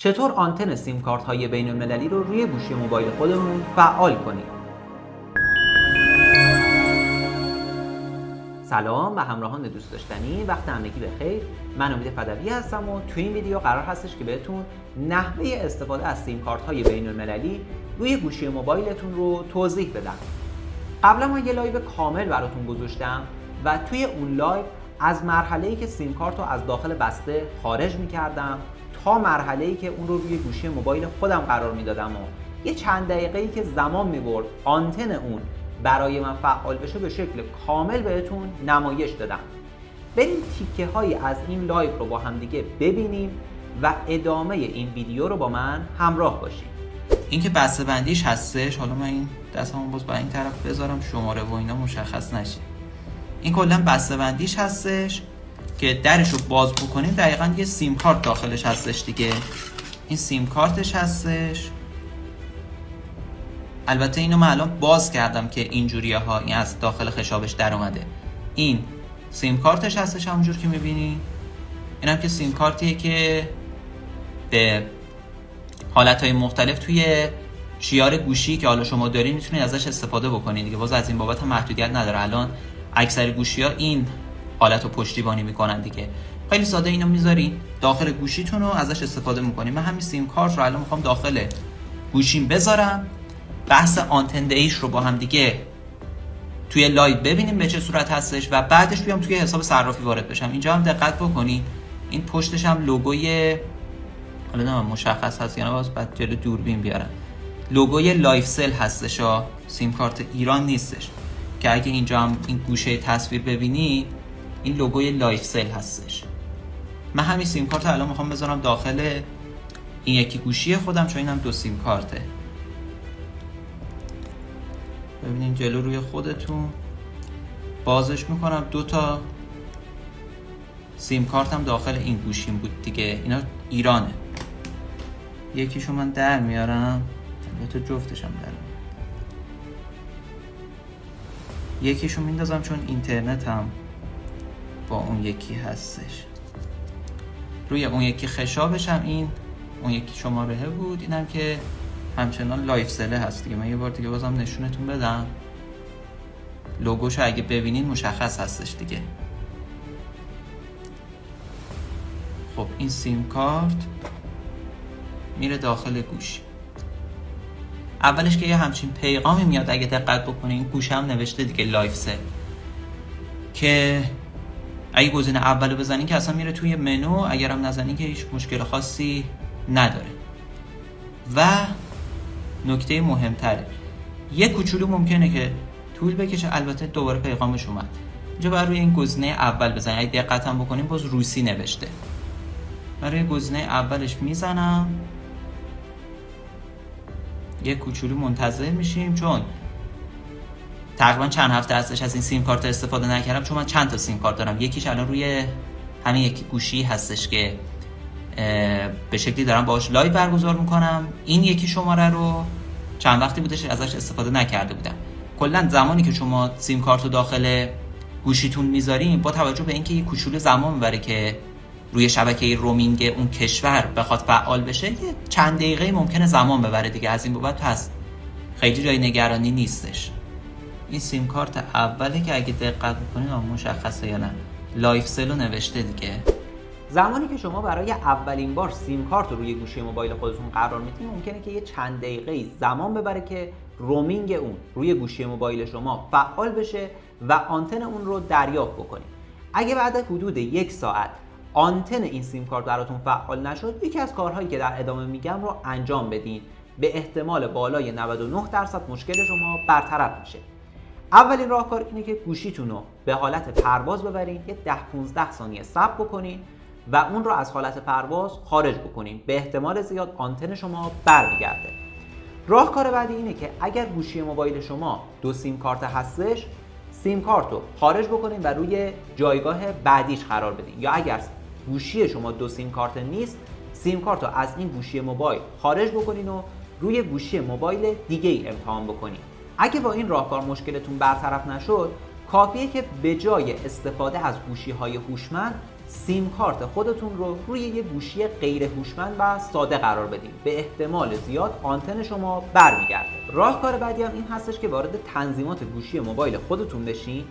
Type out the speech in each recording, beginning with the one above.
چطور آنتن سیم کارت های بین المللی رو روی گوشی موبایل خودمون فعال کنیم؟ سلام به همراهان دوست داشتنی، وقت همگی بخیر. من امید فدوی هستم و تو این ویدیو قرار هستش که بهتون نحوه استفاده از سیم کارت های بین المللی روی گوشی موبایلتون رو توضیح بدم. قبلا من یه لایو کامل براتون گذاشتم و توی اون لایو از مرحله‌ای که سیم کارت رو از داخل بسته خارج می‌کردم تا مرحله‌ای که اون رو روی گوشی موبایل خودم قرار میدادم و یه چند دقیقه‌ای که زمان می‌برد آنتن اون برای من فعال بشه به شکل کامل بهتون نمایش دادم. بریم تیکه هایی از این لایو رو با هم دیگه ببینیم و ادامه این ویدیو رو با من همراه باشیم. این که بسته بندیش هستش، حالا من این دستمو باز با این طرف بذارم شماره و اینا مشخص نشه. این کلا بسته بندیش هستش که درش رو باز بکنیم دقیقاً یه سیم کارت داخلش هستش دیگه. این سیم کارتش هستش. البته اینو من الان باز کردم که اینجوریه ها، این از داخل خشابش در اومده. این سیم کارتش هستش همونجور که میبینی. اینم که سیم کارتیه که به حالتهای مختلف توی شیار گوشی که حالا شما دارین میتونید ازش استفاده بکنید دیگه. باز از این بابت هم محدودیت نداره. الان اکثر گوشی‌ها این حالت رو پشتیبانی میکنن دیگه. خیلی ساده اینو میذارین داخل گوشیتون رو ازش استفاده میکنین. من همین سیم کارت رو الان میخوام داخل گوشیم بذارم. بحث آنتن دهیش رو با هم دیگه توی لایو ببینیم به چه صورت هستش و بعدش بیام توی حساب صرافی وارد بشم. اینجا هم دقت بکنین این پشتش هم لوگوی، حالا نمیدونم مشخص هست یا نه، باز بعد جلو دوربین بیارم، لوگوی لایف سل هستش. سیم کارت ایران نیستش که اگه اینجا هم این گوشه تصویر ببینی این لوگوی لایف سل هستش. من همین سیم کارت الان میخوام بذارم داخل این یکی گوشی خودم چون اینم دو سیم کارته. ببینین جلو روی خودتون بازش میکنم. دو تا سیم کارتم داخل این گوشیم بود دیگه. اینا ایرانه. یکیشو من در میارم، البته جفتشم در میارم. یکیشو میندازم چون اینترنت هم با اون یکی هستش. روی اون یکی خشابش هم این اون یکی شماره بود. اینم که همچنان لایف سله هست دیگه. من یه بار دیگه بازم نشونتون بدم. لوگوشو اگه ببینین مشخص هستش دیگه. خب این سیم کارت میره داخل گوشی. اولش که یه همچین پیغامی میاد اگه دقت بکنین گوشم نوشته دیگه لایف سل، که اگه گزینه اولو بزنین که اصلا میره توی منو، اگرم نزنین که هیچ مشکل خاصی نداره. و نکته مهمتره، یه کوچولو ممکنه که طول بکشه، البته دوباره پیغامش اومد. اینجا بر روی این گزینه اول بزنین. اگه دقت هم بکنین باز روسی نوشته. برای گزینه اولش میزنم. یه کوچولو منتظر میشیم چون تقریبا چند هفته هستش از این سیم کارت استفاده نکردم، چون من چند تا سیم کارت دارم. یکیش الان روی همین یکی گوشی هستش که به شکلی دارم باهاش لایو برگزار میکنم. این یکی شماره رو چند وقتی بودش ازش استفاده نکرده بودم. کلا زمانی که شما سیم کارت رو داخل گوشیتون میذارین با توجه به اینکه یه کوچولو زمان میبره که روی شبکه رومینگ اون کشور بخواد فعال بشه، یه چند دقیقه ممکنه زمان ببره دیگه. از این بابت پس خیلی جای نگرانی نیستش. این سیم کارت اوله که اگه دقت بکنین مشخصه یا نه لایف سلو نوشته دیگه. زمانی که شما برای اولین بار سیم کارت رو روی گوشی موبایل خودتون قرار میدین ممکنه که یه چند دقیقه زمان ببره که رومینگ اون روی گوشی موبایل شما فعال بشه و آنتن اون رو دریافت بکنید. اگه بعد حدود 1 ساعت آنتن این سیم کارت براتون فعال نشد، یکی از کارهایی که در ادامه میگم رو انجام بدین. به احتمال بالای 99% مشکل شما برطرف میشه. اولین راهکار اینه که گوشیتون رو به حالت پرواز ببرین، یه 10-15 ثانیه صبر بکنین و اون رو از حالت پرواز خارج بکنین. به احتمال زیاد آنتن شما برمیگرده. راهکار بعدی اینه که اگر گوشی موبایل شما دو سیم کارت هستش، سیم کارت رو خارج بکنین و روی جایگاه بعدیش قرار بدین. یا اگر گوشی شما دو سیم کارت نیست، سیم کارت رو از این گوشی موبایل خارج بکنین و روی گوشی موبایل دیگه ای امتحان بکنین. اگه با این راهکار مشکلتون برطرف نشد، کافیه که به جای استفاده از گوشی‌های هوشمند سیم کارت خودتون رو روی یه گوشی غیر هوشمند و ساده قرار بدین. به احتمال زیاد آنتن شما برمیگرده. راهکار بعدی هم این هستش که وارد تنظیمات گوشی موبایل خودتون بشین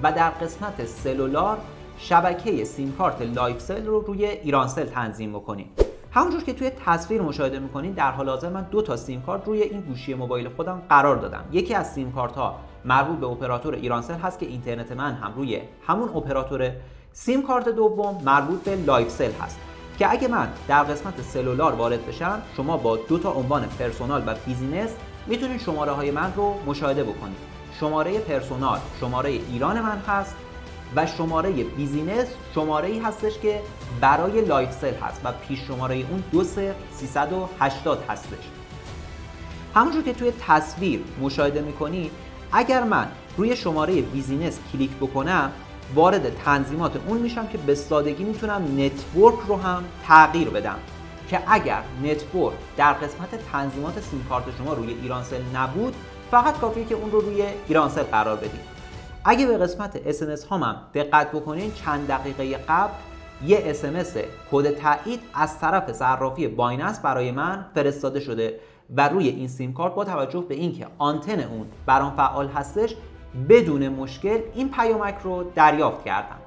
و در قسمت سلولار شبکه سیم کارت لایفسل رو روی ایرانسل تنظیم بکنید. همونجور که توی تصویر مشاهده میکنید در حال حاضر من 2 تا سیم کارت روی این گوشی موبایل خودم قرار دادم. یکی از سیم کارت ها مربوط به اپراتور ایرانسل هست که اینترنت من هم روی همون اپراتور. سیم کارت دوم مربوط به لایفسل هست که اگه من در قسمت سلولار وارد بشم شما با 2 تا عنوان پرسونال و بیزینس میتونید شماره های من رو مشاهده بکنید. شماره پرسونال شماره ایران من هست و شماره بیزینس شماره ای هستش که برای لایفسل هست و پیش شماره اون 20380 هستش. همونجور که توی تصویر مشاهده میکنید اگر من روی شماره بیزینس کلیک بکنم وارد تنظیمات اون میشم که به سادگی میتونم نتورک رو هم تغییر بدم که اگر نتورک در قسمت تنظیمات سیم کارت شما روی ایرانسل نبود فقط کافیه که اون رو روی ایرانسل قرار بدید. اگه به قسمت SMS هامم دقت بکنین چند دقیقه قبل یه SMS کد تایید از طرف صرافی بایننس برای من فرستاده شده و روی این سیم کارت با توجه به اینکه آنتن اون برام فعال هستش بدون مشکل این پیامک رو دریافت کردم.